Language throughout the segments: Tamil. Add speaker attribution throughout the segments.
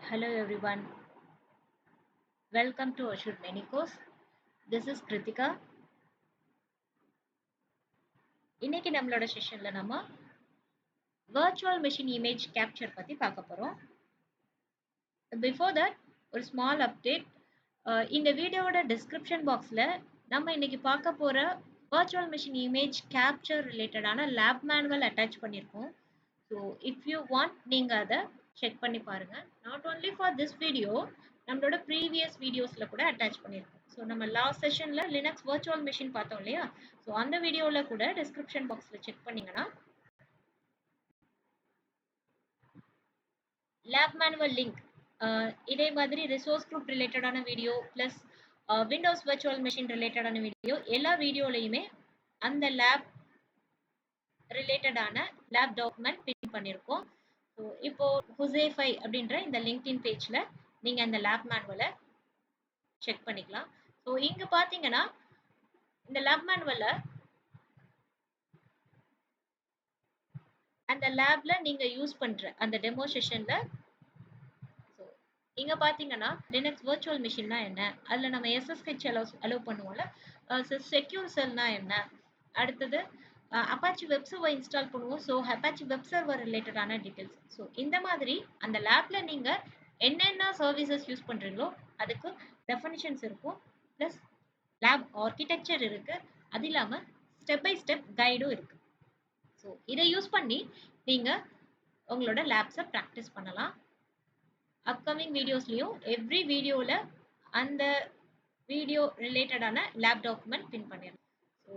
Speaker 1: Hello everyone, welcome to Ashur Mini Course. This is Kritika. இன்னைக்கு நம்மளோட செஷன்ல நம்ம virtual machine image capture பத்தி பார்க்க போறோம். Before that, ஒரு small update. இந்த வீடியோவோட description boxல நம்ம இன்னைக்கு பார்க்க போற virtual machine image capture ரிலேட்டடான lab manual attach பண்ணியிருக்கோம். So if you want நீங்க அதை செக் பண்ணி பாருங்க. Not only for this video, நம்மளோட previous videosல கூட attach பண்ணியிருக்கோம். ஸோ நம்ம லாஸ்ட் செஷன்ல லினக்ஸ் virtual machine பார்த்தோம் இல்லையா? ஸோ அந்த வீடியோல கூட டிஸ்கிரிப்ஷன் பாக்ஸ்ல செக் பண்ணீங்கன்னா லேப் மேனுவல் லிங்க் இதே மாதிரி ரிசோர்ஸ் குரூப் ரிலேட்டடான video plus Windows virtual machine ரிலேட்டடான வீடியோ எல்லா வீடியோலையுமே அந்த லேப் ரிலேட்டடான லேப் டாக்குமெண்ட் பின் பண்ணியிருக்கோம். ஸோ இப்போ ஹுசேஃபை அப்படின்ற இந்த லிங்க்டின் பேஜ்ல நீங்க அந்த லேப் மேனுவலை செக் பண்ணிக்கலாம். ஸோ இங்க பாத்தீங்கன்னா இந்த லேப் மேனுவல்ல அந்த லேப்ல நீங்க யூஸ் பண்ற அந்த டெமோ செஷன்ல இங்க பாத்தீங்கன்னா லினக்ஸ் virtual machineனா என்ன, அதுல நம்ம SSH அலோவ் பண்ணுவோம்ல, செக்யூர் செல்னா என்ன, அடுத்தது அப்பாச்சி வெப் சர்வர் இன்ஸ்டால் பண்ணுவோம். ஸோ அப்பாச்சி வெப் சர்வர் ரிலேட்டடான டீடைல்ஸ். ஸோ இந்த மாதிரி அந்த லேப்ல நீங்க என்னென்ன சர்வீசஸ் யூஸ் பண்றீங்களோ அதுக்கு டெஃபினிஷன்ஸ் இருக்கும், பிளஸ் லேப் ஆர்கிடெக்சர் இருக்கு, அது இல்லாம ஸ்டெப் பை ஸ்டெப் கைடும் இருக்கு. ஸோ இதை யூஸ் பண்ணி நீங்க உங்களோட லேப்ஸை ப்ராக்டிஸ் பண்ணலாம். அப்கமிங் வீடியோஸ்லயும் எவ்ரி வீடியோல அந்த வீடியோ ரிலேட்டடான லேப் டாக்குமெண்ட் பின் பண்ணிடலாம். ஸோ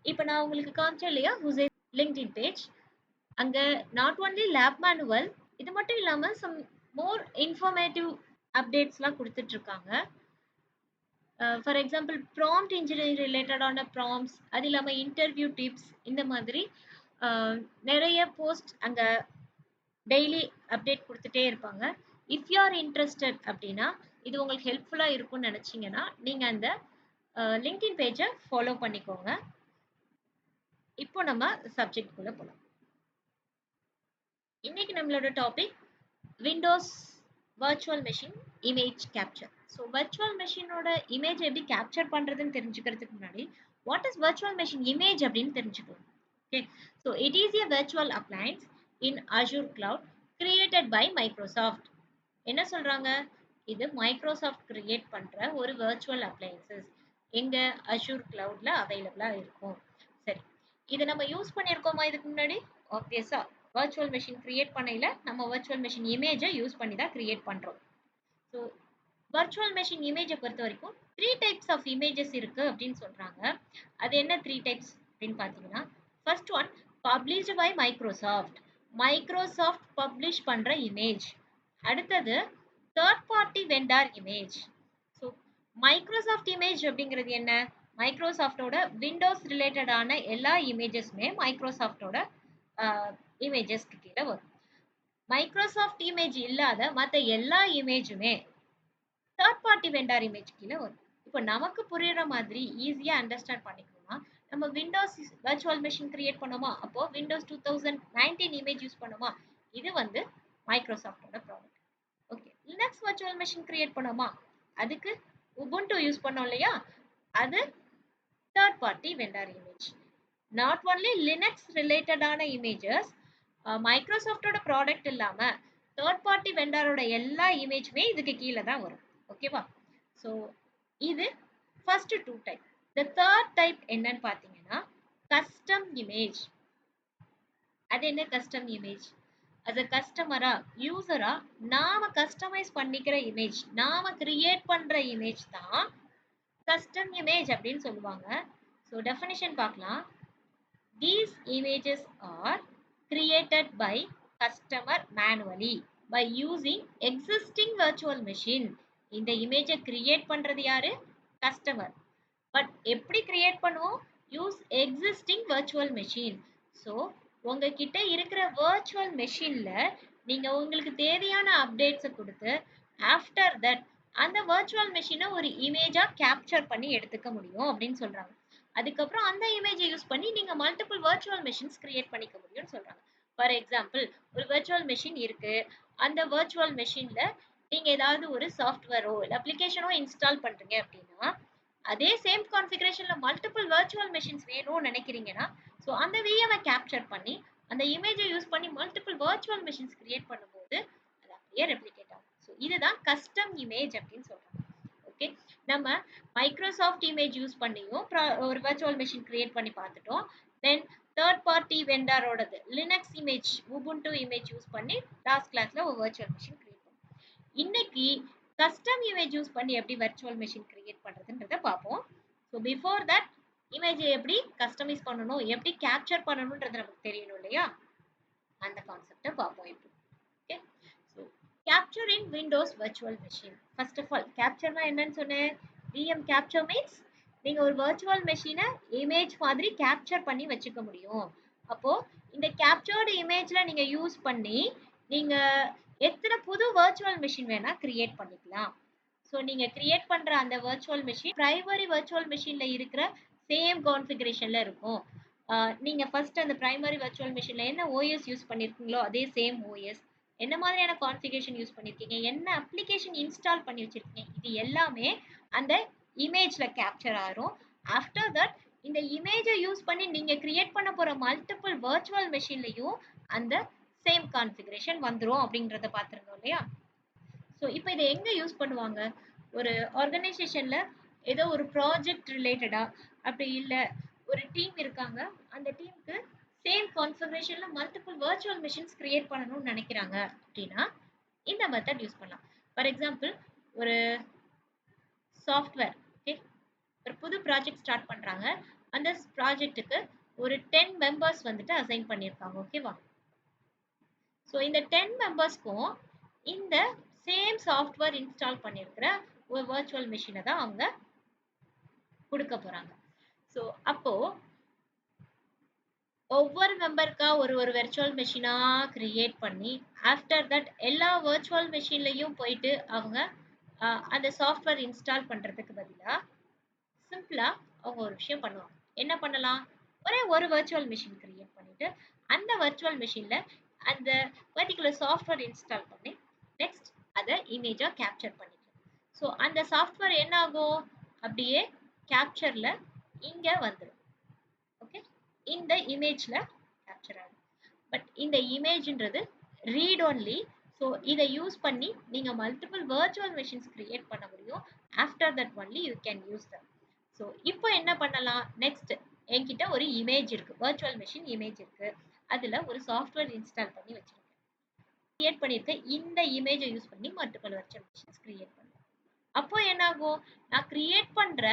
Speaker 1: இப்போ நான் உங்களுக்கு காமிச்சேன் இல்லையா ஹுசே லிங்க்டின் பேஜ், அங்க நாட் ஒன்லி லேப் மேனுவல், இது மட்டும் இல்லாம சம் மோர் இன்ஃபர்மேட்டிவ் அப்டேட்ஸ்லாம் கொடுத்துட்டு இருக்காங்க. ஃபார் எக்ஸாம்பிள் ப்ராம்ப்ட் இன்ஜினியரிங் ரிலேட்டடான ப்ராம்ப்ட்ஸ், அது இல்லாமல் இன்டர்வியூ டிப்ஸ், இந்த மாதிரி நிறைய போஸ்ட் அங்க டெய்லி அப்டேட் கொடுத்துட்டே இருப்பாங்க. இஃப் யூ ஆர் இன்ட்ரெஸ்டட் அப்படின்னா இது உங்களுக்கு ஹெல்ப்ஃபுல்லா இருக்கும்னு நினைச்சீங்கன்னா நீங்க அந்த லிங்க்டின் பேஜை ஃபாலோ பண்ணிக்கோங்க. இப்போ நம்ம சப்ஜெக்ட் குள்ள போலாம். இன்னைக்கு நம்மளோட topic Windows virtual machine image capture. So virtual machineோட இமேஜ் எப்படி கேப்சர் பண்றதுன்னு தெரிஞ்சுக்கிறதுக்கு முன்னாடி what is virtual machine image அப்படின்னு தெரிஞ்சுக்கலாம். Okay, so it is a virtual appliance in Azure cloud created by Microsoft. என்ன சொல்றாங்க, இது மைக்ரோசாஃப்ட் கிரியேட் பண்ற ஒரு virtual appliances எங்க Azure cloudல அவைலபிளா இருக்கும். சரி, இதை நம்ம யூஸ் பண்ணியிருக்கோமா இதுக்கு முன்னாடி? ஆப்வியஸா virtual machine கிரியேட் பண்ணையில நம்ம virtual machine இமேஜை யூஸ் பண்ணி தான் கிரியேட் பண்றோம். ஸோ virtual machine இமேஜை பொறுத்த வரைக்கும் 3 டைப்ஸ் ஆஃப் இமேஜஸ் இருக்கு அப்படின்னு சொல்றாங்க. அது என்ன 3 டைப்ஸ் அப்படின்னு பார்த்தீங்கன்னா, first one published by Microsoft, Microsoft publish பண்ற இமேஜ். அடுத்தது third party vendor image. So Microsoft image அப்படிங்கிறது என்ன, மைக்ரோசாஃப்டோட விண்டோஸ் ரிலேட்டடான எல்லா இமேஜஸ்மே மைக்ரோசாஃப்டோட இமேஜஸ்க்கு கீழே வரும். மைக்ரோசாஃப்ட் இமேஜ் இல்லாத மற்ற எல்லா இமேஜுமே தேர்ட் பார்ட்டி வெண்டார் இமேஜ் கீழே வரும். இப்போ நமக்கு புரியுற மாதிரி ஈஸியா அண்டர்ஸ்டாண்ட் பண்ணிக்கணும்னா, நம்ம விண்டோஸ் virtual machine கிரியேட் பண்ணோமா, அப்போ விண்டோஸ் 2019 இமேஜ் யூஸ் பண்ணோமா, இது வந்து மைக்ரோசாஃப்டோட product. Okay, Linux virtual machine create பண்ணோமா, அதுக்கு உபுண்டு யூஸ் பண்ணோம் இல்லையா, அது third party vendor image. Not only Linux ரிலேட்டடான இமேஜஸ், மைக்ரோசாஃப்டோட ப்ராடக்ட் இல்லாம தேர்ட் பார்ட்டி வெண்டாரோட எல்லா இமேஜுமே இதுக்கு கீழே தான் வரும். ஓகேவா? ஸோ இது first 2 type. The third type என்னன்னு பார்த்தீங்கன்னா கஸ்டம் இமேஜ். அது என்ன கஸ்டம் இமேஜ்? அது கஸ்டமரா யூசரா நாம கஸ்டமைஸ் பண்ணிக்கிற இமேஜ், நாம கிரியேட் பண்ற இமேஜ் தான் கஸ்டம் இமேஜ் அப்படின்னு சொல்லுவாங்க. ஸோ டெஃபினிஷன் பார்க்கலாம். These images are created by customer manually by using existing virtual machine. இந்த இமேஜை கிரியேட் பண்றது யாரு? கஸ்டமர். பட் எப்படி கிரியேட் பண்ணுவோம்? Use existing virtual machine. So உங்ககிட்ட இருக்கிற virtual machineல நீங்க உங்களுக்கு தேவையான அப்டேட்ஸை கொடுத்து ஆஃப்டர் தட் அந்த virtual machine ஒரு இமேஜா கேப்சர் பண்ணி எடுத்துக்க முடியும் அப்படின்னு சொல்றாங்க. அதுக்கப்புறம் அந்த இமேஜை யூஸ் பண்ணி நீங்க மல்டிபிள் virtual machines கிரியேட் பண்ணிக்க முடியும்னு சொல்றாங்க. ஃபார் எக்ஸாம்பிள் ஒரு virtual மெஷின் இருக்கு. அந்த virtual மெஷின்ல நீங்க ஏதாவது ஒரு சாஃப்ட்வேரோ இல்ல அப்ளிகேஷனோ இன்ஸ்டால் பண்றீங்க அப்படின்னா, அதே சேம் கான்ஃபிகரேஷன்ல மல்டிபிள் virtual மெஷின்ஸ் வேணும்னு நினைக்கிறீங்கன்னா, ஸோ அந்த விஎம் கேப்சர் பண்ணி அந்த இமேஜை யூஸ் பண்ணி மல்டிபிள் virtual மெஷின்ஸ் கிரியேட் பண்ணும்போது அது அப்படியே ரெப்ளிகேட் ஆகும். ஸோ இதுதான் கஸ்டம் இமேஜ் அப்படின்னு சொல்றாங்க. ஓகே, நம்ம மைக்ரோசாஃப்ட் இமேஜ் யூஸ் பண்ணியும் ஒரு வர்ச்சுவல் மெஷின் கிரியேட் பண்ணி பார்த்துட்டோம். தென் தேர்ட் பார்ட்டி வெண்டாரோடது Linux image Ubuntu image use பண்ணி லாஸ்ட் கிளாஸ்ல ஒரு வர்ச்சுவல் மெஷின் கிரியேட் பண்ணோம். இன்னைக்கு கஸ்டம் இமேஜ் யூஸ் பண்ணி எப்படி வர்ச்சுவல் மெஷின் கிரியேட் பண்றதுன்றத பார்ப்போம். ஸோ பிஃபோர் தட் இமேஜை எப்படி கஸ்டமைஸ் பண்ணணும், எப்படி கேப்சர் பண்ணணும்ன்றது நமக்கு தெரியணும் இல்லையா? அந்த கான்செப்டை பார்ப்போம் இப்போ. Okay, so capture in Windows virtual machine. First of all கேப்சர்னா என்னன்னு சொன்னேன். விஎம் கேப்சர் மீன்ஸ் நீங்க ஒரு வர்ச்சுவல் மெஷினை இமேஜ் மாதிரி கேப்சர் பண்ணி வச்சுக்க முடியும். அப்போ இந்த கேப்சர்டு இமேஜ்ல நீங்க யூஸ் பண்ணி நீங்க எத்தனை புது வர்ச்சுவல் மெஷின் வேணா கிரியேட் பண்ணிக்கலாம். ஸோ நீங்க கிரியேட் பண்ற அந்த வர்ச்சுவல் மெஷின் பிரைமரி வர்ச்சுவல் மெஷின்ல இருக்கிற சேம் கான்ஃபிகரேஷன்ல இருக்கும். நீங்க ஃபர்ஸ்ட் அந்த பிரைமரி வர்ச்சுவல் மெஷின்ல என்ன ஓஎஸ் யூஸ் பண்ணிருக்கீங்களோ அதே சேம் ஓஎஸ், என்ன மாதிரியான கான்ஃபிகரேஷன் யூஸ் பண்ணிருக்கீங்க, என்ன அப்ளிகேஷன் இன்ஸ்டால் பண்ணி வச்சிருக்கீங்க, இது எல்லாமே அந்த இமேஜ்ல கேப்சர் ஆகும். ஆஃப்டர் தட் இந்த இமேஜை யூஸ் பண்ணி நீங்க கிரியேட் பண்ண போற மல்டிபிள் வர்ச்சுவல் மெஷின்லயும் அந்த சேம் கான்ஃபிகரேஷன் வந்துரும் அப்படின்றத பார்த்துருந்தோம் இல்லையா? ஸோ இப்போ இதை எங்க யூஸ் பண்ணுவாங்க? ஒரு ஆர்கனைசேஷன்ல ஏதோ ஒரு ப்ராஜெக்ட் ரிலேட்டடா, அப்படி இல்லை ஒரு டீம் இருக்காங்க, அந்த டீமுக்கு சேம் கான்ஃபிகரேஷன்ல மல்டிபிள் வர்ச்சுவல் மெஷின்ஸ் கிரியேட் பண்ணணும்னு நினைக்கிறாங்க அப்படின்னா இந்த மெத்தட் யூஸ் பண்ணலாம். ஃபார் எக்ஸாம்பிள் ஒரு சாஃப்ட்வேர், ஓகே, ஒரு புது ப்ராஜெக்ட் ஸ்டார்ட் பண்றாங்க. அந்த ப்ராஜெக்ட்டுக்கு ஒரு 10 மெம்பர்ஸ் வந்துட்டு அசைன் பண்ணியிருக்காங்க. ஓகேவா? ஸோ இந்த 10 மெம்பர்ஸ்க்கும் இந்த சேம் சாஃப்ட்வேர் இன்ஸ்டால் பண்ணியிருக்கிற ஒரு வர்ச்சுவல் மெஷினை தான் அவங்க கொடுக்க போறாங்க. ஸோ அப்போ ஒவ்வொரு மெம்பருக்கா ஒரு ஒரு வெர்ச்சுவல் மெஷினா கிரியேட் பண்ணி ஆஃப்டர் தட் எல்லா வர்ச்சுவல் மெஷின்லையும் போயிட்டு அவங்க அந்த சாஃப்ட்வேர் இன்ஸ்டால் பண்றதுக்கு பதிலா சிம்பிளா அவங்க ஒரு விஷயம் பண்ணுவாங்க. என்ன பண்ணலாம்? ஒரே ஒரு வர்ச்சுவல் மெஷின் கிரியேட் பண்ணிட்டு அந்த வர்ச்சுவல் மெஷின்ல அந்த பர்டிகுலர் சாஃப்ட்வேர் இன்ஸ்டால் பண்ணி நெக்ஸ்ட் அதை இமேஜா கேப்சர் பண்ணிக்கலாம். ஸோ அந்த சாஃப்ட்வேர் என்ன ஆகும்? அப்படியே கேப்சர்ல இங்க வந்துடும். ஓகே, இந்த இமேஜ்ல கேப்சர் ஆகும். பட் இந்த இமேஜ்ன்றது ரீட் ஒன்லி. ஸோ இதை யூஸ் பண்ணி நீங்க மல்டிபிள் வர்ச்சுவல் மெஷின்ஸ் கிரியேட் பண்ண முடியும். After that only you can use them. So இப்போ என்ன பண்ணலாம்? நெக்ஸ்ட் என்கிட்ட ஒரு இமேஜ் இருக்கு, வர்ச்சுவல் மெஷின் இமேஜ் இருக்கு, அதுல ஒரு சாஃப்ட்வேர் இன்ஸ்டால் பண்ணி வச்சிருக்கேன். கிரியேட் பண்ணிருக்க இந்த இமேஜை யூஸ் பண்ணி மல்டிபிள் வர்ச்சுவல் மெஷின்ஸ் கிரியேட் பண்ணுவேன். அப்போ என்ன ஆகும்? நான் கிரியேட் பண்ற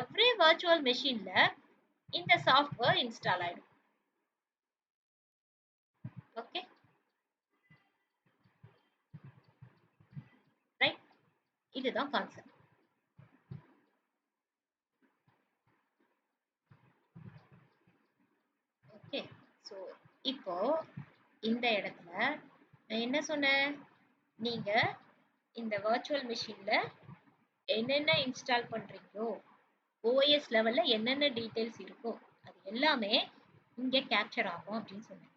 Speaker 1: எவ்ரி வர்ச்சுவல் மெஷின்ல இந்த சாஃப்ட்வேர் இன்ஸ்டால் ஆயிடும். Okay, right? இதுதான் கான்செப்ட். ஓகே, ஸோ இப்போ இந்த இடத்துல நான் என்ன சொன்னேன்? நீங்க இந்த வர்ச்சுவல் மெஷின்ல என்னென்ன இன்ஸ்டால் பண்றீங்களோ, ஓஎஸ் லெவல்ல என்னென்ன டீடைல்ஸ் இருக்கோ அது எல்லாமே இங்க கேப்சர் ஆகும் அப்படின்னு சொன்னேன்.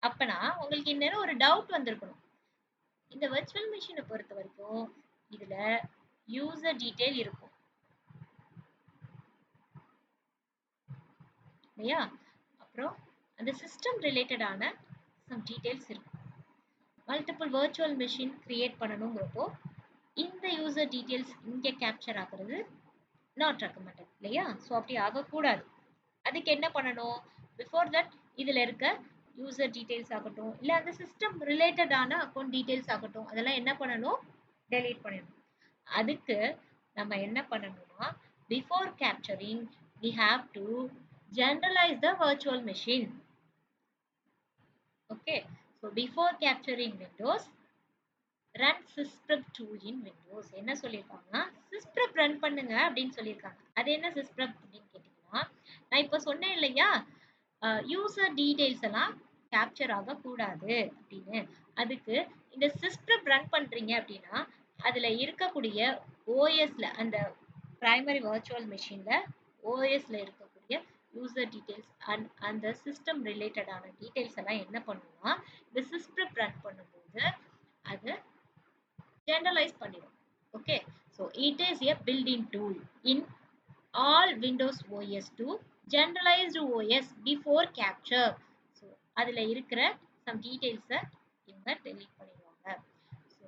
Speaker 1: அப்பனா உங்களுக்கு இன்னும் ஒரு டவுட் வந்திருக்கணும். இந்த வர்ச்சுவல் மெஷினை பொறுத்த வரைக்கும் இதுல யூசர் டீடைல் இருக்கும் இல்லையா? அப்புறம் அந்த சிஸ்டம் ரிலேட்டடான சம் டீடைல்ஸ் இருக்கும். மல்டிபிள் வர்ச்சுவல் மெஷின் கிரியேட் பண்ணணுங்கிறப்போ இந்த யூசர் டீடைல்ஸ் இங்கே கேப்சர் ஆகுறது நாட் ரெக்கமெண்டட் இல்லையா? ஸோ அப்படி ஆகக்கூடாது. அதுக்கு என்ன பண்ணணும்? பிஃபோர் தட் இதில் இருக்க யூசர் டீடைல்ஸ் ஆகட்டும், இல்லை அந்த சிஸ்டம் ரிலேட்டடான அக்கௌண்ட் டீடைல்ஸ் ஆகட்டும், அதெல்லாம் என்ன பண்ணணும்? டெலீட் பண்ணிடணும். அதுக்கு நம்ம என்ன பண்ணணும்னா, before capturing we have to generalize the virtual machine. Okay, so before capturing Windows, run sysprep2 in Windows. என்ன சொல்லியிருக்காங்கன்னா sysprep ரன் பண்ணுங்க அப்படின்னு சொல்லியிருக்காங்க. அது என்ன sysprep அப்படின்னு கேட்டீங்கன்னா, நான் இப்போ சொன்னேன் இல்லையா யூசர் டீடைல்ஸ் எல்லாம் கேப்சர் ஆகக்கூடாது அப்படின்னு. அதுக்கு இந்த sysprep ரன் பண்றீங்க அப்படின்னா அதுல இருக்கக்கூடிய ஓஎஸ்ல அந்த பிரைமரி வர்ச்சுவல் மெஷின்ல ஓஎஸ்ல இருக்கக்கூடிய யூசர் டீடைல்ஸ் அந்த சிஸ்டம் ரிலேட்டடான டீடைல்ஸ் எல்லாம் என்ன பண்ணுவோம்னா இந்த சிஸ்கிரிப்ட் ரன் பண்ணும்போது அது ஜெனரலைஸ் பண்ணிடும். Okay, so it is a building tool in all Windows OS to generalized OS before capture. So அதில் இருக்கிற some டீடைல்ஸை இவங்க டெலீட் பண்ணிடுவாங்க. ஸோ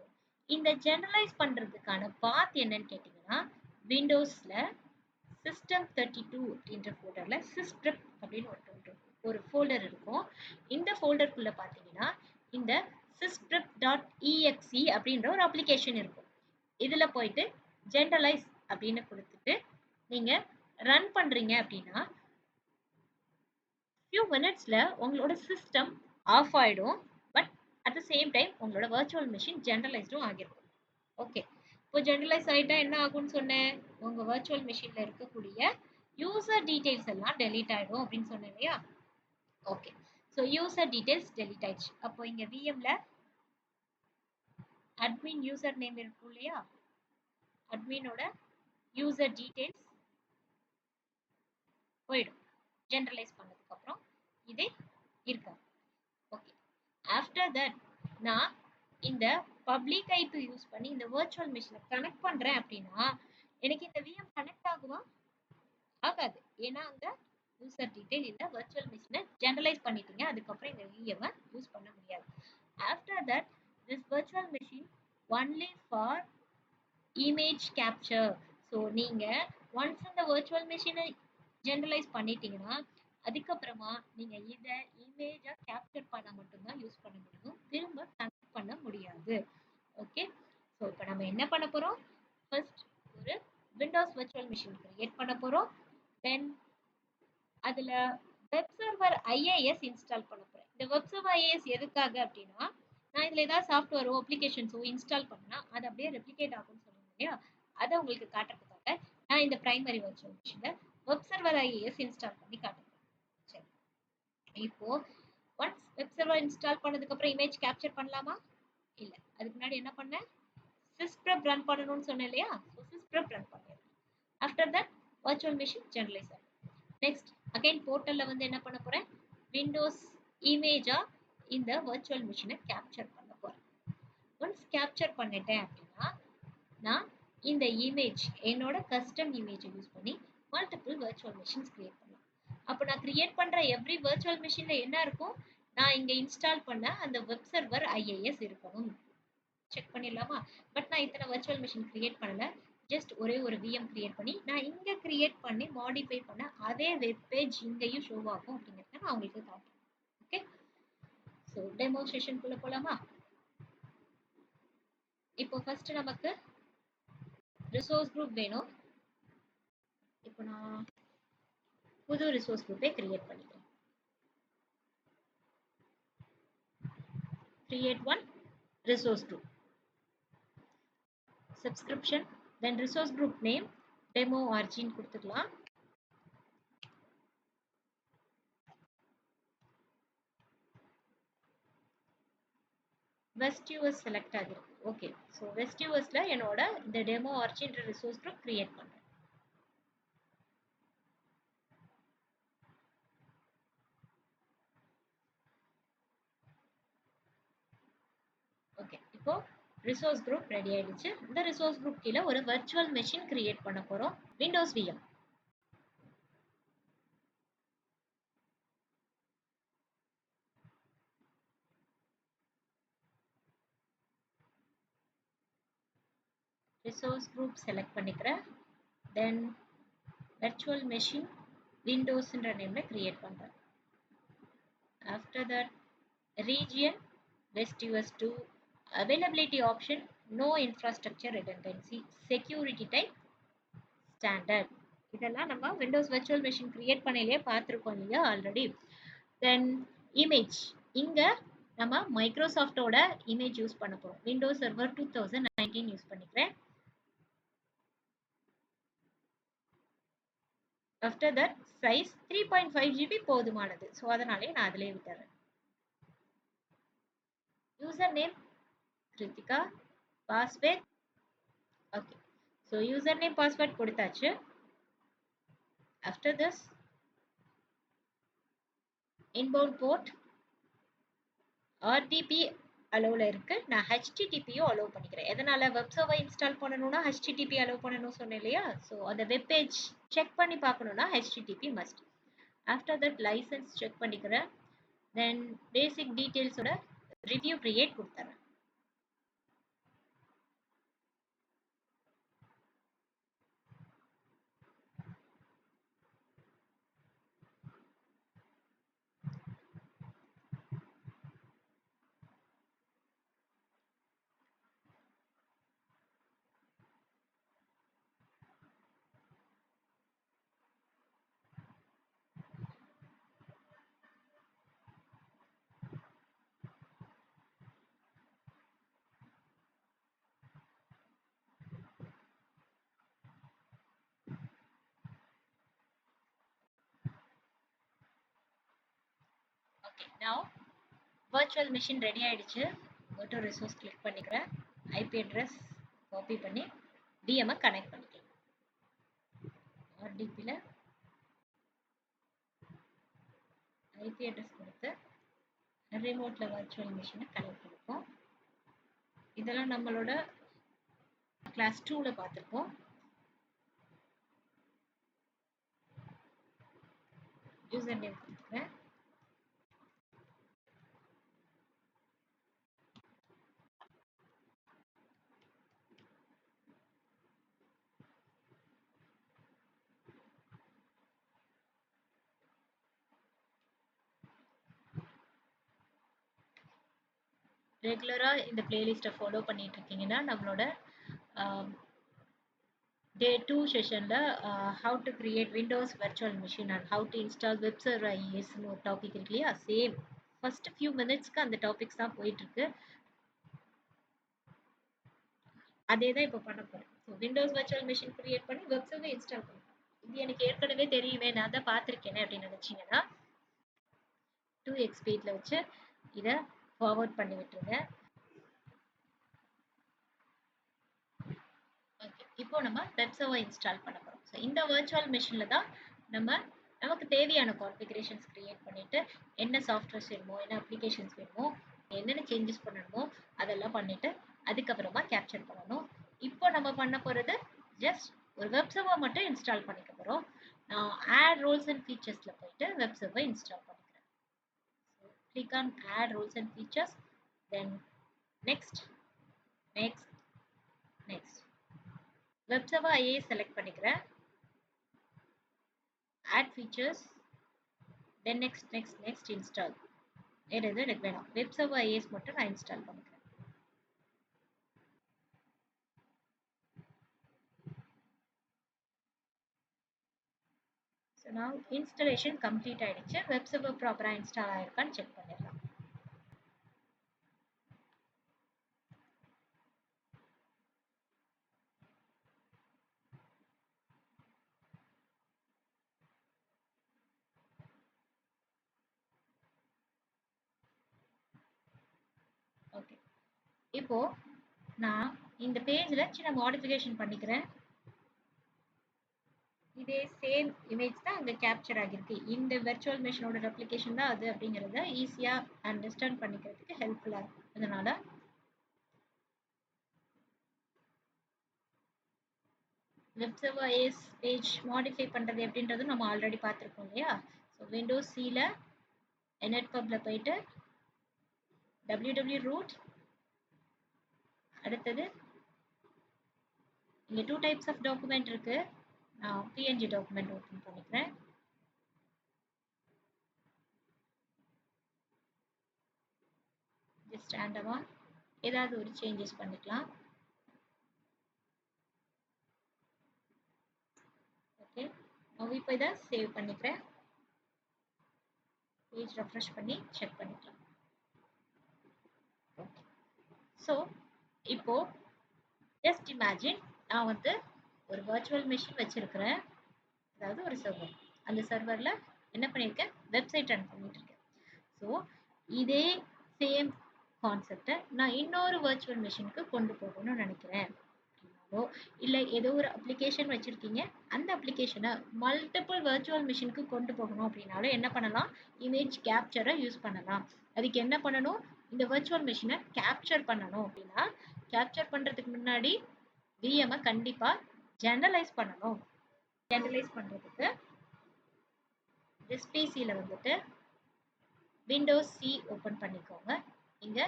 Speaker 1: இந்த ஜெனரலைஸ் பண்ணுறதுக்கான பாத் என்னன்னு கேட்டிங்கன்னா விண்டோஸில் system32 அப்படின்ற ஃபோல்டரில் syscript அப்படின்னு ஒரு ஃபோல்டர் இருக்கும். இந்த ஃபோல்டருக்குள்ளே பார்த்தீங்கன்னா இந்த syscript.exe அப்படின்ற ஒரு அப்ளிகேஷன் இருக்கும். இதில் போயிட்டு ஜெனரலைஸ் அப்படின்னு கொடுத்துட்டு நீங்க ரன் பண்றீங்க அப்படின்னா few minutesல உங்களோட சிஸ்டம் ஆஃப் ஆயிடும். But at the same time உங்களோட வர்ச்சுவல் மெஷின் ஜெனரலைஸ்டும் ஆகிருக்கும். ஓகே, இப்போ ஜெனரலைஸ் ஆகிட்டா என்ன ஆகும்னு சொன்னேன், உங்க வர்ச்சுவல் மெஷின்ல இருக்கக்கூடிய யூசர் டீடைல்ஸ் எல்லாம் டெலீட் ஆயிடும் அப்படின்னு சொன்னேன் இல்லையா? Okay, so user details delete ஆயிடுச்சு. அப்போ இங்க விஎம்ல அட்மின் யூசர் நேம் இருக்கும் இல்லையா, அட்மினோட யூசர் டீடைல்ஸ் போயிடும். ஜெனரலைஸ் பண்ணதுக்கு அப்புறம் இது இருக்காது. ஓகே, ஆஃப்டர் தட் நான் இந்த பப்ளிக் ஐபி யூஸ் பண்ணி இந்த வர்ச்சுவல் மிஷினை கனெக்ட் பண்றேன் அப்படின்னா எனக்கு இந்த விஎம் கனெக்ட் ஆகுமா? ஆகாது. ஏன்னா அந்த யூசர் டீடைல் இந்த வர்ச்சுவல் மிஷினை ஜெனரலைஸ் பண்ணிட்டீங்க, அதுக்கப்புறம் இந்த விஎம் யூஸ் பண்ண முடியாது. After that this virtual machine only for image capture. So நீங்க ஒன்ஸ் இந்த வர்ச்சுவல் மிஷினை ஜெனரலைஸ் பண்ணிட்டீங்கன்னா அதுக்கப்புறமா நீங்க இதை இமேஜா கேப்சர் பண்ண மட்டும்தான் யூஸ் பண்ண முடியும், திரும்ப கனெக்ட் பண்ண முடியாது. ஓகே, ஸோ இப்போ நம்ம என்ன பண்ண போறோம், ஃபர்ஸ்ட் ஒரு விண்டோஸ் வர்ச்சுவல் மிஷின் கிரியேட் பண்ண போறோம். தென் அதுல வெப் சர்வர் ஐஏஎஸ் இன்ஸ்டால் பண்ண போறேன். இந்த வெப் சர்வர் ஐஏஎஸ் எதுக்காக அப்படின்னா நான் இதுல ஏதாவது சாஃப்ட்வேரோ அப்ளிகேஷன்ஸோ இன்ஸ்டால் பண்ணா அது அப்படியே ரெப்ளிகேட் ஆகும்னு சொல்லுங்க இல்லையா, அதை உங்களுக்கு காட்டுறதுக்காக நான் இந்த பிரைமரி வர்ச்சுவல் மிஷின்ல வெப் சர்வர் ஐஏஎஸ் இன்ஸ்டால் பண்ணி காட்டுறேன். சரி, இப்போ ஒன்ஸ் வெப் சர்வர் இன்ஸ்டால் பண்ணதுக்கு அப்புறம் இமேஜ் கேப்சர் பண்ணலாமா? இல்ல, அதுக்கு முன்னாடி என்ன பண்ணேன், syscript ரன் பண்ணணும்னு சொன்னேன் இல்லையா, ஸோ syscript ரன் பண்ணிடுறேன். After that virtual machine generalise ஆகும். நெக்ஸ்ட் அகைன் போர்ட்டல்ல வந்து என்ன பண்ண போறேன், விண்டோஸ் இமேஜா இந்த வர்ச்சுவல் மிஷினை கேப்சர் பண்ண போறேன். ஒன்ஸ் கேப்சர் பண்ணிட்டேன் அப்படின்னா நான் இந்த இமேஜ் என்னோட கஸ்டம் இமேஜை யூஸ் பண்ணி மல்டிபிள் வர்ச்சுவல் மிஷின்ஸ் கிரியேட் பண்ணலாம். அப்போ நான் கிரியேட் பண்ற எவ்ரி வர்ச்சுவல் மிஷின்ல என்ன இருக்கும், நான் இங்க இன்ஸ்டால் பண்ண அந்த வெப் சர்வர் ஐஏஎஸ் இருக்கணும். செக் பண்ணிடலாமா? பட் நான் இத்தனை வர்ச்சுவல் மிஷின் கிரியேட் பண்ணல, ஜஸ்ட் ஒரே ஒரு விஎம் கிரியேட் பண்ணி நான் இங்க கிரியேட் பண்ணி மாடிஃபை பண்ண அதே வெப் பேஜ் இங்கேயும் ஷோ ஆகும் அப்படிங்கிறத நான் உங்களுக்கு காட்டுறேன். ஓகே, ஸோ டெமோ செஷனுக்குள்ள போலாமா? இப்போ ஃபர்ஸ்ட் நமக்கு ரிசோர்ஸ் குரூப் வேணும். இப்போ நான் புது ரிசோர்ஸ் குரூப்பை கிரியேட் பண்ணிக்கிறேன். create one resource group, subscription, then resource group name demo origin கொடுத்துக்கலாம். WestUS select ஆகிருக்கு. ஓகே, ஸோ WestUSல என்னோட இந்த demo origin resource group create பண்றேன். ஓகே, இப்போ ரிசோர்ஸ் குரூப் ரெடி ஆயிடுச்சு. இந்த ரிசோர்ஸ் குரூப் கீழே ஒரு வர்ச்சுவல் மெஷின் கிரியேட் பண்ண போறோம், Windows VM. Resource group select பண்ணிக்கிறேன். தென் virtual machine windowsன்ற நேம்ல கிரியேட் பண்றேன். After that region WestUS2, availability option no infrastructure redundancy, security type standard. இதெல்லாம் நம்ம விண்டோஸ் virtual machine கிரியேட் பண்ணலையே பார்த்துருக்கோம் இல்லையா ஆல்ரெடி. தென் இமேஜ், இங்க நம்ம மைக்ரோசாஃப்டோட இமேஜ் யூஸ் பண்ண போறோம், விண்டோஸ் சர்வர் 2019 யூஸ் பண்ணிக்கிறேன். After that size 3.5 GB போதுமானது, ஸோ அதனாலே நான் அதிலே விட்டுறேன். User name Kiruthika, password okay, so user name password கொடுத்தாச்சு. After this inbound port RDP அலோவில் இருக்கு. நான் HTTPயும் அலோவ் பண்ணிக்கிறேன். எதனால வெப் சர்வர் இன்ஸ்டால் பண்ணணும்னா HTTP அலோவ் பண்ணணும் சொன்னேன் இல்லையா? ஸோ அந்த வெப் பேஜ் செக் பண்ணி பார்க்கணும்னா HTTP must. After that licence check பண்ணிக்கிறேன். தென் பேசிக் டீட்டெயில்ஸோட ரிவ்யூ கிரியேட் கொடுத்துறேன். Okay, now virtual machine ready ஆயிடுச்சு. go to resource கிளிக் பண்ணிக்கிறேன். ஐபி அட்ரஸ் காப்பி பண்ணி DM கனெக்ட் பண்ணிக்கலாம். RDPல ஐபி அட்ரஸ் கொடுத்து ரிமோட்ல virtual machine கனெக்ட் பண்ணிப்போம். இதெல்லாம் நம்மளோட கிளாஸ் 2ல பார்த்துருப்போம். யூசர் நேம் கொடுத்துக்கிறேன். ரெகுலரா இந்த பிளேலிஸ்ட்டை ஃபாலோ பண்ணிட்டு இருக்கீங்கன்னா நம்மளோட டே 2 செஷன்ல how to create Windows virtual machine and how to install web server ஐஎஸ்னு ஒரு டாபிக் இருக்கு இல்லையா? சேம் ஃபர்ஸ்ட் ஃபியூ மினிட்ஸ்க்கு அந்த டாபிக்ஸ் தான் போயிட்டு இருக்கு. அதே தான் இப்போ பண்ண போறேன். So Windows virtual machine create பண்ணி வெப் சர்வர் இன்ஸ்டால் பண்ணுறேன். இது எனக்கு ஏற்கனவே தெரியுமே, நான் தான் பார்த்துருக்கேனே அப்படின்னு நினைச்சீங்கன்னா 2x ஸ்பீட்ல வச்சு இதை ஃபார்வர்ட் பண்ணி விட்டுருங்க. ஓகே, இப்போ நம்ம வெப் சர்வர் இன்ஸ்டால் பண்ண போறோம். ஸோ இந்த வர்ச்சுவல் மிஷின்ல தான் நமக்கு தேவையான கான்ஃபிகரேஷன்ஸ் கிரியேட் பண்ணிட்டு என்ன சாஃப்ட்வேர்ஸ் வேணுமோ, என்ன அப்ளிகேஷன்ஸ் வேணுமோ, என்னென்ன சேஞ்சஸ் பண்ணணுமோ அதெல்லாம் பண்ணிட்டு அதுக்கப்புறமா கேப்சர் பண்ணணும். இப்போ நம்ம பண்ண போறது ஜஸ்ட் ஒரு வெப் சர்வர் மட்டும் இன்ஸ்டால் பண்ணிக்க போறோம். நான் ஆட் ரோல்ஸ் அண்ட் ஃபீச்சர்ஸ்ல போயிட்டு வெப் சர்வர் இன்ஸ்டால் பண்ணிக்கிறேன். So click on add roles and features, then next next next web server ஐஏ செலக்ட் பண்ணிக்கிறேன். add features, then next install. வேற எதுவும் எனக்கு வேணாம். வெப் சர்வர் ஐஎஸ் மட்டும் நான் இன்ஸ்டால் பண்ணிக்கிறேன். ஸோ now இன்ஸ்டாலேஷன் கம்ப்ளீட் ஆயிடுச்சு. வெப் சர்வர் ப்ராப்பரா இன்ஸ்டால் ஆயிருக்கான்னு செக் பண்ணிடலாம். ஓகே, இப்போ நான் இந்த பேஜ்ல சின்ன மாடிஃபிகேஷன் பண்ணிக்கிறேன். இதே சேம் இமேஜ் தான் அங்க கேப்சர் ஆகிருக்கு. இந்த வெர்ச்சுவல் மெஷினோட ரெப்ளிகேஷன் தான் அது அப்படிங்கறத ஈஸியா அண்டர்ஸ்டாண்ட் பண்ணிக்கிறதுக்கு ஹெல்ப்ஃபுல்லா இருக்கும். அதனால web server IS page modify பண்றது எப்படின்றது நம்ம ஆல்ரெடி பார்த்துருக்கோம் இல்லையா? ஸோ விண்டோஸ் சில NetPubல போயிட்டு www root, அடுத்தது இங்க 2 டைப்ஸ் ஆஃப் டாக்குமெண்ட் இருக்கு. நான் PNG டாக்குமெண்ட் ஓபன் பண்ணிக்கிறேன். ஜஸ்ட் ரேண்டமா ஏதாவது ஒரு சேஞ்சஸ் பண்ணிக்கலாம். ஓகே, நான் இப்போ இதை சேவ் பண்ணிக்கிறேன். பேஜ் ரெஃப்ரெஷ் பண்ணி செக் பண்ணிக்கலாம். ஓகே, ஸோ இப்போ ஜஸ்ட் இமேஜின் நான் ஒரு வர்ச்சுவல் மெஷின் வச்சிருக்கிறேன், அதாவது ஒரு சர்வர். அந்த சர்வர்ல என்ன பண்ணியிருக்கேன், வெப்சைட் ரன் பண்ணிட்டு இருக்கேன். ஸோ இதே சேம் கான்செப்டை நான் இன்னொரு வர்ச்சுவல் மெஷினுக்கு கொண்டு போகணும்னு நினைக்கிறேன். பண்ணாலோ இல்ல ஏதோ ஒரு அப்ளிகேஷன் வச்சிருக்கீங்க அந்த அப்ளிகேஷனை மல்டிபிள் வர்ச்சுவல் மிஷினுக்கு கொண்டு போகணும் அப்படின்னாலும் என்ன பண்ணலாம், இமேஜ் கேப்சரை யூஸ் பண்ணலாம். அதுக்கு என்ன பண்ணணும், இந்த வர்ச்சுவல் மிஷினை கேப்சர் பண்ணணும் அப்படின்னா கேப்சர் பண்றதுக்கு முன்னாடி விஎம் கண்டிப்பா ஜெனரலைஸ் பண்ணணும். ஜெனரலைஸ் பண்றதுக்கு எஸ்பிசியில் வந்துட்டு விண்டோஸ் சி ஓப்பன் பண்ணிக்கோங்க. இங்க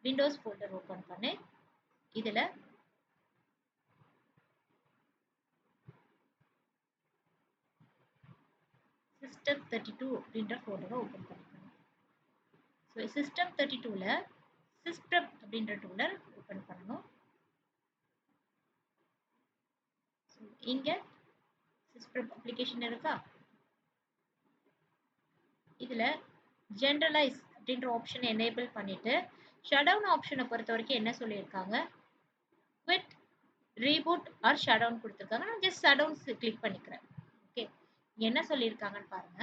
Speaker 1: விண்டோஸ் ஃபோல்டர் ஓப்பன் பண்ணி இதுல சிஸ்டம் 32 அப்படின்ற ஃபோல்டரை ஓப்பன் பண்ணிக்கோங்க. ஸோ சிஸ்டம் 32ல சிஸ்ப்ரெப் அப்படின்ற டூலர் ஓப்பன் பண்ணணும். இங்க சிஸ்ப்ரெப் அப்ளிகேஷன் இருக்கா, இதுல ஜெனரலைஸ் அப்படின்ற ஆப்ஷன் எனேபிள் பண்ணிட்டு ஷட் டவுன் ஆப்ஷனை பொறுத்த வரைக்கும் என்ன சொல்லியிருக்காங்க, quit reboot or shut down கொடுத்துருக்காங்க. நான் ஜஸ்ட் ஷட் டவுன் கிளிக் பண்ணிக்கிறேன். ஓகே, என்ன சொல்லியிருக்காங்கன்னு பாருங்க.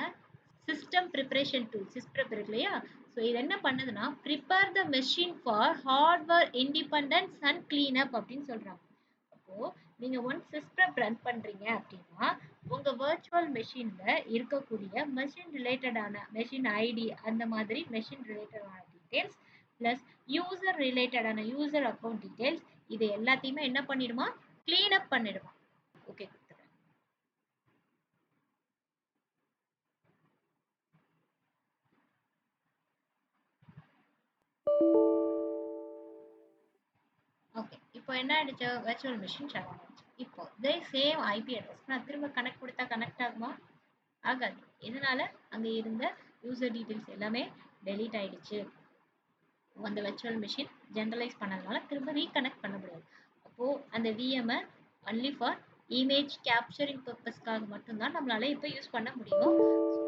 Speaker 1: சிஸ்டம் ப்ரிப்பரேஷன் டூல் சிஸ்ப்ரெப் இருக்கு இல்லையா, ஸோ இது என்ன பண்ணுதுன்னா prepare the machine for hardware independence and clean up அப்படின்னு சொல்றாங்க. அப்போ நீங்க ஒன்ஸ் சிஸ்ப்ரெப் ரன் பண்றீங்க அப்படின்னா உங்க வர்ச்சுவல் மெஷின்ல இருக்கக்கூடிய மெஷின் ரிலேட்டடான மெஷின் ஐடி அந்த மாதிரி மெஷின் ரிலேட்டடான டீடைல்ஸ் பிளஸ் யூசர் ரிலேட்டடான யூசர் அக்கௌண்ட் டீடைல்ஸ் இது எல்லாத்தையுமே என்ன பண்ணிடுமா, கிளீன் அப் பண்ணிடுமா. ஓகே, ஓகே, இப்போ என்ன ஆயிடுச்சு, வர்ச்சுவல் மிஷின் ஷட் ஆயிடுச்சு. இப்போ இதே சேம் ஐபி அட்ரஸ் நான் திரும்ப கனெக்ட் கொடுத்தா கனெக்ட் ஆகுமா, ஆகாது. இதனால அங்க இருந்த யூசர் டீடைல்ஸ் எல்லாமே டெலீட் ஆயிடுச்சு. அந்த வர்ச்சுவல் மிஷின் ஜெனரலைஸ் பண்ணதுனால திரும்ப ரீகனெக்ட் பண்ண முடியாது. அப்போ அந்த VM only for image capturing பர்பஸ்க்காக மட்டும்தான் நம்மளால இப்போ யூஸ் பண்ண முடியும்.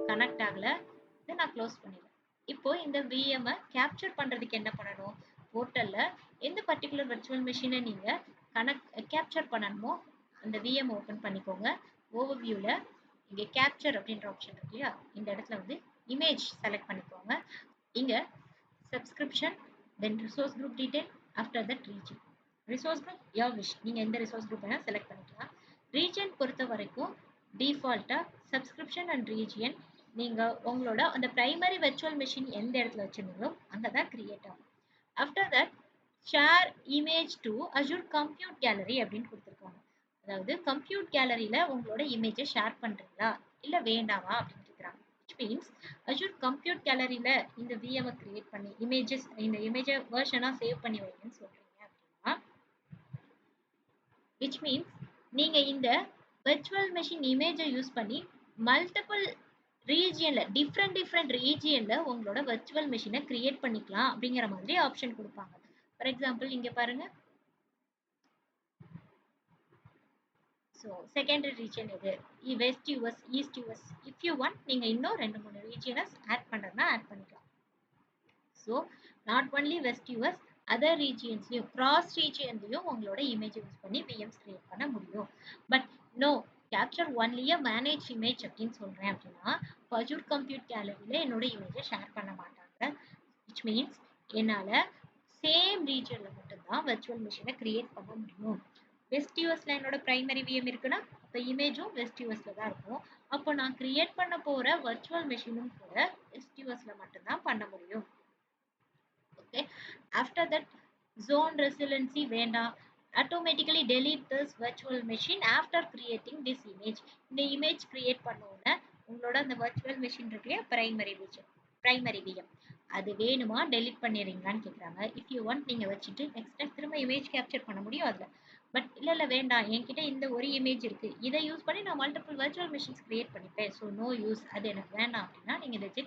Speaker 1: கனெக்ட் ஆகல, இதை நான் க்ளோஸ் பண்ணிடுறேன். இப்போ இந்த விஎம் கேப்சர் பண்றதுக்கு என்ன பண்ணணும், போர்ட்டல்ல எந்த பர்டிகுலர் வர்ச்சுவல் மிஷினை நீங்க கேப்சர் பண்ணணுமோ அந்த விஎம் ஓப்பன் பண்ணிக்கோங்க. ஓவர்வியூல இங்க கேப்சர் அப்படின்ற ஆப்ஷன் இருக்கு இல்லையா, இந்த இடத்துல வந்து இமேஜ் செலக்ட் பண்ணிக்கோங்க. இங்க subscription then resource group detail after that region. Resource group your wish, நீங்க எந்த ரிசோர்ஸ் குரூப் வேணா செலக்ட் பண்ணிக்கலாம். ரீஜன் பொறுத்த வரைக்கும் டிஃபால்ட்டா சப்ஸ்கிரிப்ஷன் அண்ட் ரீஜியன் நீங்க உங்களோட அந்த பிரைமரி வர்ச்சுவல் மிஷின் எந்த இடத்துல வச்சிருந்தீங்களோ அங்கதான் கிரியேட் ஆகும். After that share image to Azure compute gallery அப்படின்னு கொடுத்துருக்காங்க. அதாவது கம்ப்யூட் கேலரியில உங்களோட இமேஜை ஷேர் பண்றீங்களா இல்ல வேண்டாமா அப்படின்னு கேட்குறாங்க. which means அஜூர் கம்ப்யூட் கேலரியில இந்த விஎம் கிரியேட் பண்ணி இமேஜஸ் இந்த இமேஜை வெர்ஷனா சேவ் பண்ணி வைங்கன்னு சொல்றீங்க அப்படின்னா which means நீங்க இந்த virtual machine இமேஜை யூஸ் பண்ணி மல்டிபிள் ரீஜியன்ல டிஃப்ரெண்ட் ரீஜியன்ல உங்களோட வர்ச்சுவல் மெஷினை கிரியேட் பண்ணிக்கலாம் அப்படிங்கிற மாதிரி ஆப்ஷன் கொடுப்பாங்க. ஃபார் எக்ஸாம்பிள் இங்க பாருங்க, ஸோ செகண்டரி ரீஜன் இது West US East US if you want நீங்க இன்னும் 2-3 ரீஜியனஸ் ஆட் பண்றதுனா ஆட் பண்ணிக்கலாம். So not only West US other ரீஜியன்ஸ்லையும் கிராஸ் ரீஜியன்லையும் உங்களோட இமேஜ் யூஸ் பண்ணி விஎம்ஸ் கிரியேட் பண்ண முடியும். பட் நோ கேப்சர் ஒன்லியே மேனேஜ் இமேஜ் அப்படின்னு சொல்றேன் அப்படின்னா அஜூர் கம்ப்யூட் கேலரியில என்னோட இமேஜை ஷேர் பண்ண மாட்டாங்க. விச் மீன்ஸ் என்னால சேம் ரீஜன்ல மட்டும்தான் வர்ச்சுவல் மிஷினை கிரியேட் பண்ண முடியும். வெஸ்ட் யூஎஸ்ல என்னோட பிரைமரி விஎம் இருக்குன்னா இப்போ இமேஜும் வெஸ்ட் யூஎஸ்ல தான் இருக்கும். அப்போ நான் கிரியேட் பண்ண போற வர்ச்சுவல் மிஷினும் கூட வெஸ்ட் யூஎஸ்ல மட்டும்தான் பண்ண முடியும். Okay, after that zone residency வேண்டாம், automatically delete this virtual machine after creating this image. இந்த இமேஜ் கிரியேட் பண்ணோன்னே உங்களோட அந்த virtual machine இருக்கு பிரைமரி விஷயம் பிரைமரி விஎம் அது வேணுமா டெலிட் பண்ணிடுறீங்களான்னு கேட்குறாங்க. இஃப் யூ வாண்ட் நீங்க வச்சுட்டு நெக்ஸ்ட் டைம் திரும்ப இமேஜ் கேப்சர் பண்ண முடியும் அதில். பட் இல்லை வேண்டாம், என்கிட்ட இந்த ஒரு இமேஜ் இருக்கு, இதை யூஸ் பண்ணி நான் மல்டிபிள் virtual machines கிரியேட் பண்ணிப்பேன், ஸோ நோ யூஸ், அது எனக்கு வேண்டாம் அப்படின்னா நீங்க இதை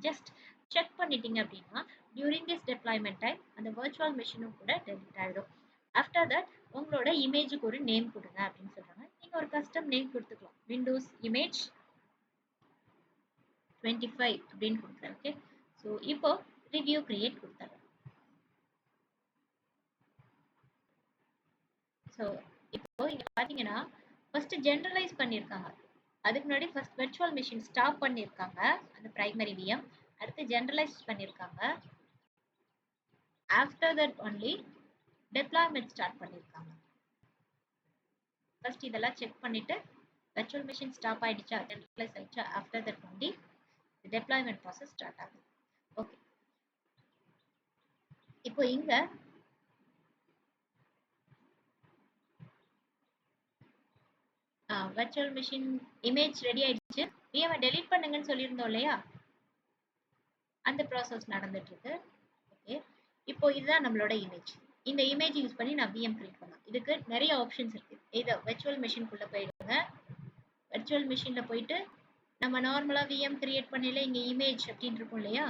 Speaker 1: ஜஸ்ட் செக் பண்ணிட்டீங்க அப்படின்னா டியூரிங் திஸ் டெப்ளாய்மெண்ட் டைம் அந்த வர்ச்சுவல் மிஷினும் கூட டெலிட் ஆகிடும். ஆஃப்டர் தட் உங்களோட இமேஜுக்கு ஒரு நேம் கொடுங்க அப்படின்னு சொல்றாங்க. நீங்க ஒரு கஸ்டம் நேம் கொடுத்துக்கலாம். விண்டோஸ் இமேஜ் 25 அப்படின்னு கொடுக்குறேன். ஓகே, ஸோ இப்போ ரிவ்யூ கிரியேட் கொடுத்தாங்க. ஸோ இப்போ இங்க பாத்தீங்கன்னா ஃபர்ஸ்ட் ஜெனரலைஸ் பண்ணியிருக்காங்க, அதுக்கு முன்னாடி ஃபர்ஸ்ட் வெர்ச்சுவல் மிஷின் ஸ்டாப் பண்ணியிருக்காங்க அந்த பிரைமரி விஎம், அடுத்து ஜெனரலைஸ் பண்ணியிருக்காங்க, after that only deployment start பண்ணியிருக்காங்க. ஃபர்ஸ்ட் இதெல்லாம் செக் பண்ணிட்டு virtual machine ஸ்டாப் ஆயிடுச்சா centralize ஆயிடுச்சா after that only the deployment process start ஆகும். ஓகே, இப்போ இங்க virtual machine image ரெடி ஆயிடுச்சு. VM delete பண்ணுங்கன்னு சொல்லியிருந்தோம் இல்லையா, அந்த ப்ராசஸ் நடந்துட்டு இருக்கு. ஓகே, இப்போ இதுதான் நம்மளோட இமேஜ். இந்த இமேஜ் யூஸ் பண்ணி நான் VM கிரியேட் பண்ணலாம். இதுக்கு நிறைய ஆப்ஷன்ஸ் இருக்கு. இதை virtual machine குள்ள போயிடுங்க. virtual machineல போயிட்டு நம்ம நார்மலா VM கிரியேட் பண்ணல இங்க இமேஜ் அப்படின்னு இருக்கும் இல்லையா,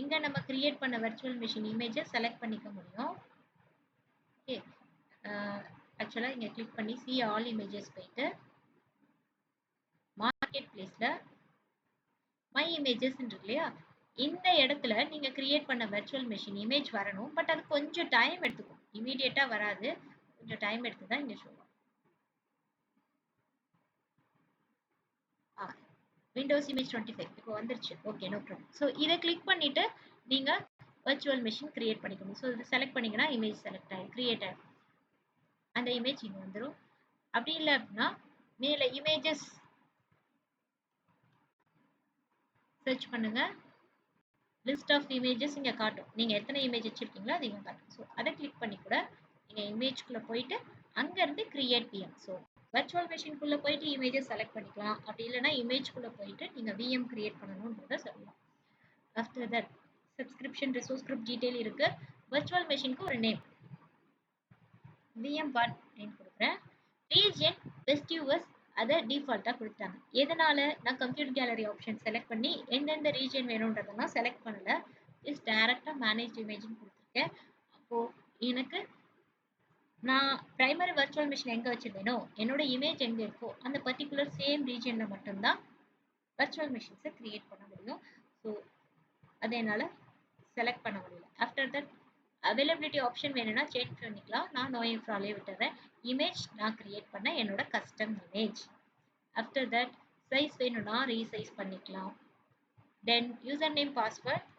Speaker 1: இங்க நம்ம கிரியேட் பண்ண virtual machine இமேஜை செலக்ட் பண்ணிக்க முடியும். ஓகே, ஆக்சுவலா இங்க கிளிக் பண்ணி see all images போயிட்டு மார்க்கெட் பிளேஸ்ல மை இமேஜஸ் இருக்கு இல்லையா, இந்த இடத்துல நீங்க கிரியேட் பண்ண virtual machine இமேஜ் வரணும். பட் அது கொஞ்சம் டைம் எடுத்துக்கும், இமீடியட்டா வராது, கொஞ்சம் டைம் எடுத்து தான் இங்க சொல்லுவோம். விண்டோஸ் இமேஜ் 25 இப்போ வந்துருச்சு. Okay, no problem. ஸோ இதை கிளிக் பண்ணிட்டு நீங்க virtual machine கிரியேட் பண்ணிக்கணும். ஸோ இதை செலக்ட் பண்ணீங்கன்னா இமேஜ் செலக்ட் ஆகி கிரியேட் ஆகும். அந்த இமேஜ் இங்க வந்துடும். அப்படி இல்லை அப்படின்னா மேல இமேஜஸ் சர்ச் பண்ணுங்க, லிஸ்ட் ஆஃப் இமேஜஸ் இங்க காட்டும். நீங்க எத்தனை இமேஜ் வச்சிருக்கீங்களோ அது இங்க காட்டும். ஸோ அதை கிளிக் பண்ணி கூட நீங்க இமேஜ்குள்ள போயிட்டு அங்க இருந்து create PM. So virtual machine குள்ள போயிட்டு இமேஜஸ் செலக்ட் பண்ணிக்கலாம். அப்படி இல்லைன்னா இமேஜ்குள்ள போயிட்டு நீங்க VM கிரியேட் பண்ணணும்ன்றத சொல்லலாம். After that subscription resource group detail இருக்கு. virtual machineக்கு ஒரு நேம் VM1 அப்படின்னு கொடுக்குறேன். ரீஜன் வெஸ்ட் யூஎஸ் அதை டிஃபால்ட்டா கொடுத்தாங்க. எதனால நான் கம்ப்யூட்டர் கேலரி ஆப்ஷன் செலக்ட் பண்ணி எந்தெந்த ரீஜன் வேணும்ன்றதெல்லாம் செலக்ட் பண்ணல, ஜஸ்ட் டைரக்டா மேனேஜ் இமேஜ்னு கொடுத்துருக்கேன். அப்போ எனக்கு நான் பிரைமரி virtual machine எங்க வச்சிருந்தேனோ என்னோட இமேஜ் எங்க இருக்கோ அந்த பர்டிகுலர் சேம் ரீஜன்ல மட்டும்தான் virtual machines கிரியேட் பண்ண முடியும். ஸோ அதை என்னால் செலக்ட் பண்ண முடியல. ஆஃப்டர் தட் அவைலபிலிட்டி ஆப்ஷன் வேணும்னா சேஞ்ச் பண்ணிக்கலாம். நான் நோ இன்ஃப்ராலே விட்டுறேன். இமேஜ் நான் கிரியேட் பண்ண என்னோட custom image. After that size வேணும்னா ரீசைஸ் பண்ணிக்கலாம். தென் user name password,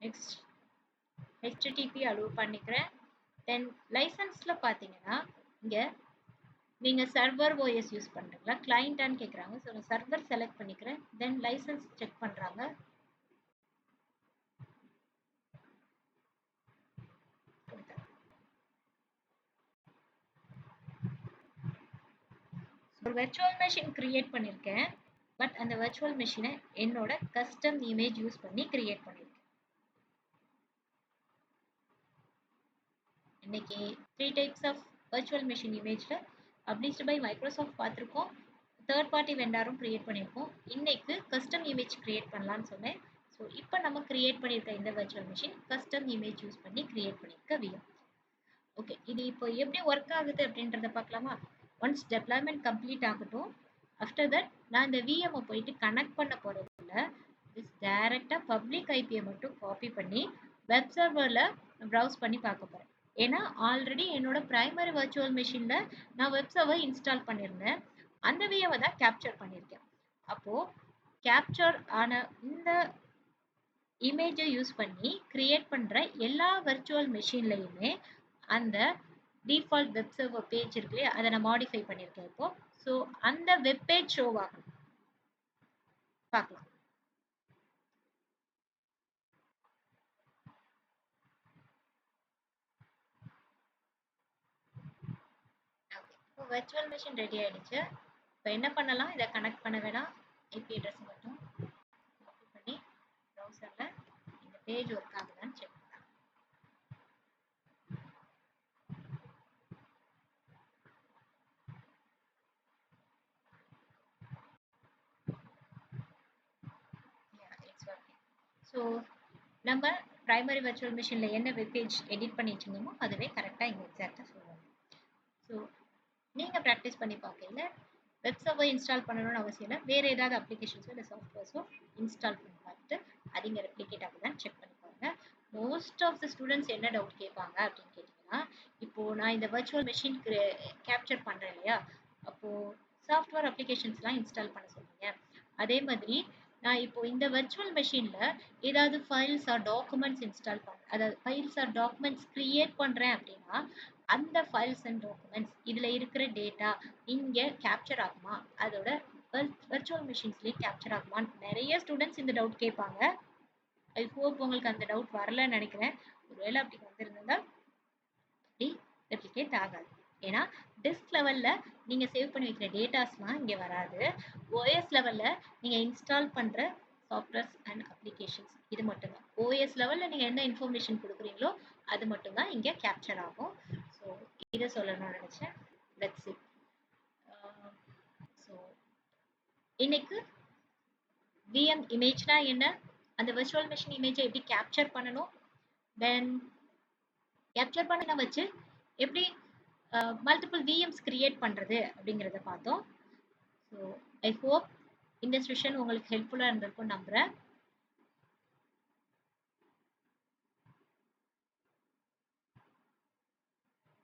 Speaker 1: next HTTP allow பண்ணிக்கிறேன். தென் லைசன்ஸ்ல பார்த்தீங்கன்னா இங்க நீங்க சர்வர் OS யூஸ் பண்றீங்களா கிளைண்டான்னு கேட்குறாங்க. ஸோ நான் சர்வர் செலக்ட் பண்ணிக்கிறேன். தென் லைசன்ஸ் செக் பண்றாங்க. ஒரு virtual machine கிரியேட் பண்ணியிருக்கேன். பட் அந்த virtual machine என்னோட கஸ்டம் இமேஜ் யூஸ் பண்ணி கிரியேட் பண்ணியிருக்கேன். இன்னைக்கு 3 டைப்ஸ் ஆஃப் virtual machine இமேஜ்ல பப்ளிஷ்டு பை மைக்ரோசாஃப்ட் பார்த்துருக்கோம், தேர்ட் பார்ட்டி வெண்டாரும் கிரியேட் பண்ணியிருக்கோம். இன்னைக்கு கஸ்டம் இமேஜ் கிரியேட் பண்ணலான்னு சொன்னேன். ஸோ இப்போ நம்ம கிரியேட் பண்ணியிருக்க இந்த virtual machine custom image use பண்ணி கிரியேட் பண்ணியிருக்க VM. ஓகே, இது இப்போ எப்படி ஒர்க் ஆகுது அப்படின்றத பார்க்கலாமா. ஒன்ஸ் டெப்ளாய்மெண்ட் கம்ப்ளீட் ஆகட்டும். ஆஃப்டர் தட் நான் இந்த VM போயிட்டு கனெக்ட் பண்ண போறது இல்லை, டைரக்டா பப்ளிக் ஐபியை மட்டும் காப்பி பண்ணி வெப் சர்வர்ல ப்ரௌஸ் பண்ணி பார்க்க போறேன். ஏன்னா ஆல்ரெடி என்னோட பிரைமரி virtual machineல நான் வெப் சர்வர் இன்ஸ்டால் பண்ணியிருந்தேன், அந்த VM தான் கேப்சர் பண்ணியிருக்கேன். அப்போ கேப்சர் ஆன இந்த இமேஜை யூஸ் பண்ணி கிரியேட் பண்ற எல்லா virtual machineலையுமே அந்த டிஃபால்ட் வெப் சர்வர் பேஜ் இருக்கு இல்லையா, அதை நான் மாடிஃபை பண்ணியிருக்கேன் இப்போ. ஸோ அந்த வெப் பேஜ் ஷோ ஆகணும். பார்க்கலாம். இப்போ virtual machine ரெடி ஆயிடுச்சு. இப்போ என்ன பண்ணலாம், இதை கனெக்ட் பண்ண வேணாம், ஐபி அட்ரஸ் மட்டும் காப்பி பண்ணி ப்ரௌசர்ல இந்த பேஜ் ஒர்க் ஆகுதான்னு செக் பண்ணலாம். ஸோ நம்ம பிரைமரி virtual machineல என்ன வெப் பேஜ் எடிட் பண்ணி வச்சிருந்தோமோ அதுவே கரெக்டாக இங்கே எக்ஸாக்டாக சொல்லுவாங்க. ஸோ நீங்கள் ப்ராக்டிஸ் பண்ணி பார்க்கல வெப் சர்வர் இன்ஸ்டால் பண்ணணும்னு அவசியம் இல்லை, வேறு ஏதாவது அப்ளிகேஷன்ஸோ இல்லை சாஃப்ட்வேர்ஸோ இன்ஸ்டால் பண்ணி பார்த்துட்டு அது இங்க ரெப்ளிகேட் ஆகுதான்னு செக் பண்ணி பாருங்க. மோஸ்ட் ஆஃப் த ஸ்டூடெண்ட்ஸ் என்ன டவுட் கேட்பாங்க அப்படின்னு கேட்டீங்கன்னா, இப்போ நான் இந்த வர்ச்சுவல் மெஷின் கேப்சர் பண்றேன் இல்லையா, அப்போ சாஃப்ட்வேர் அப்ளிகேஷன்ஸ்லாம் இன்ஸ்டால் பண்ண சொல்றீங்க. அதே மாதிரி நான் இப்போ இந்த வர்ச்சுவல் மெஷின்ல ஏதாவது ஃபைல்ஸ் ஆர் டாக்குமெண்ட்ஸ் இன்ஸ்டால் பண்றேன், அதாவது ஃபைல்ஸ் ஆர் டாக்குமெண்ட்ஸ் கிரியேட் பண்றேன் அப்படின்னா அந்த ஃபைல்ஸ் அண்ட் டாக்குமெண்ட்ஸ் இதுல இருக்கிற டேட்டா இங்க கேப்சர் ஆகுமா, அதோட வர்ச்சுவல் மெஷின்ஸ்லயே கேப்சர் ஆகுமான்னு நிறைய ஸ்டூடெண்ட்ஸ் இந்த டவுட் கேட்பாங்க. ஐ ஹோப் உங்களுக்கு அந்த டவுட் வரலன்னு நினைக்கிறேன். ஒருவேளை அப்படி வந்திருந்தா அப்படி ரெப்ளிகேட் ஆகாது. ஏன்னா டிஸ்க் லெவல்ல நீங்க சேவ் பண்ணி வைக்கிற டேட்டாஸ்லாம் இங்க வராது. ஓஎஸ் லெவல்ல நீங்க இன்ஸ்டால் பண்ற சாஃப்ட்வேர்ஸ் அண்ட் அப்ளிகேஷன்ஸ் இது மட்டும்தான். ஓஎஸ் லெவல்ல நீங்க என்ன இன்ஃபர்மேஷன் கொடுக்குறீங்களோ அது மட்டும்தான் இங்க கேப்சர் ஆகும். ஸோ இதை சொல்லணும்னு நினைச்சேன். That's it. ஸோ இன்னைக்கு விஎம் இமேஜ்னா என்ன, அந்த விர்ச்சுவல் மெஷின் இமேஜை எப்படி கேப்சர் பண்ணணும், தென் கேப்சர் பண்ண வச்சு எப்படி மல்டிபிள் விஎம்ஸ் கிரியேட் பண்றது அப்படிங்கிறத பார்த்தோம். ஸோ ஐ ஹோப் இந்த செஷன் உங்களுக்கு ஹெல்ப்ஃபுல்லாக இருந்திருக்கும் நம்புறேன்.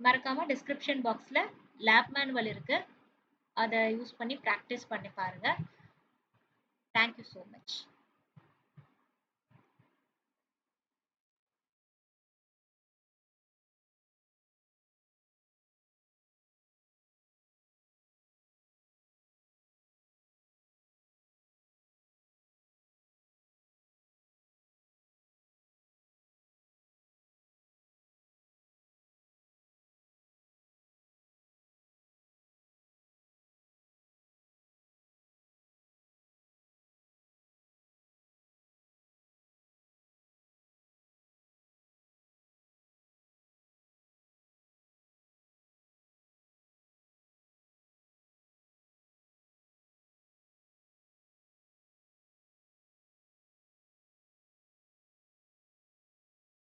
Speaker 1: மறக்காம டிஸ்கிரிப்ஷன் பாக்ஸில் லேப் மேனுவல் இருக்கு, அதை யூஸ் பண்ணி ப்ராக்டிஸ் பண்ணி பாருங்க. Thank you so much.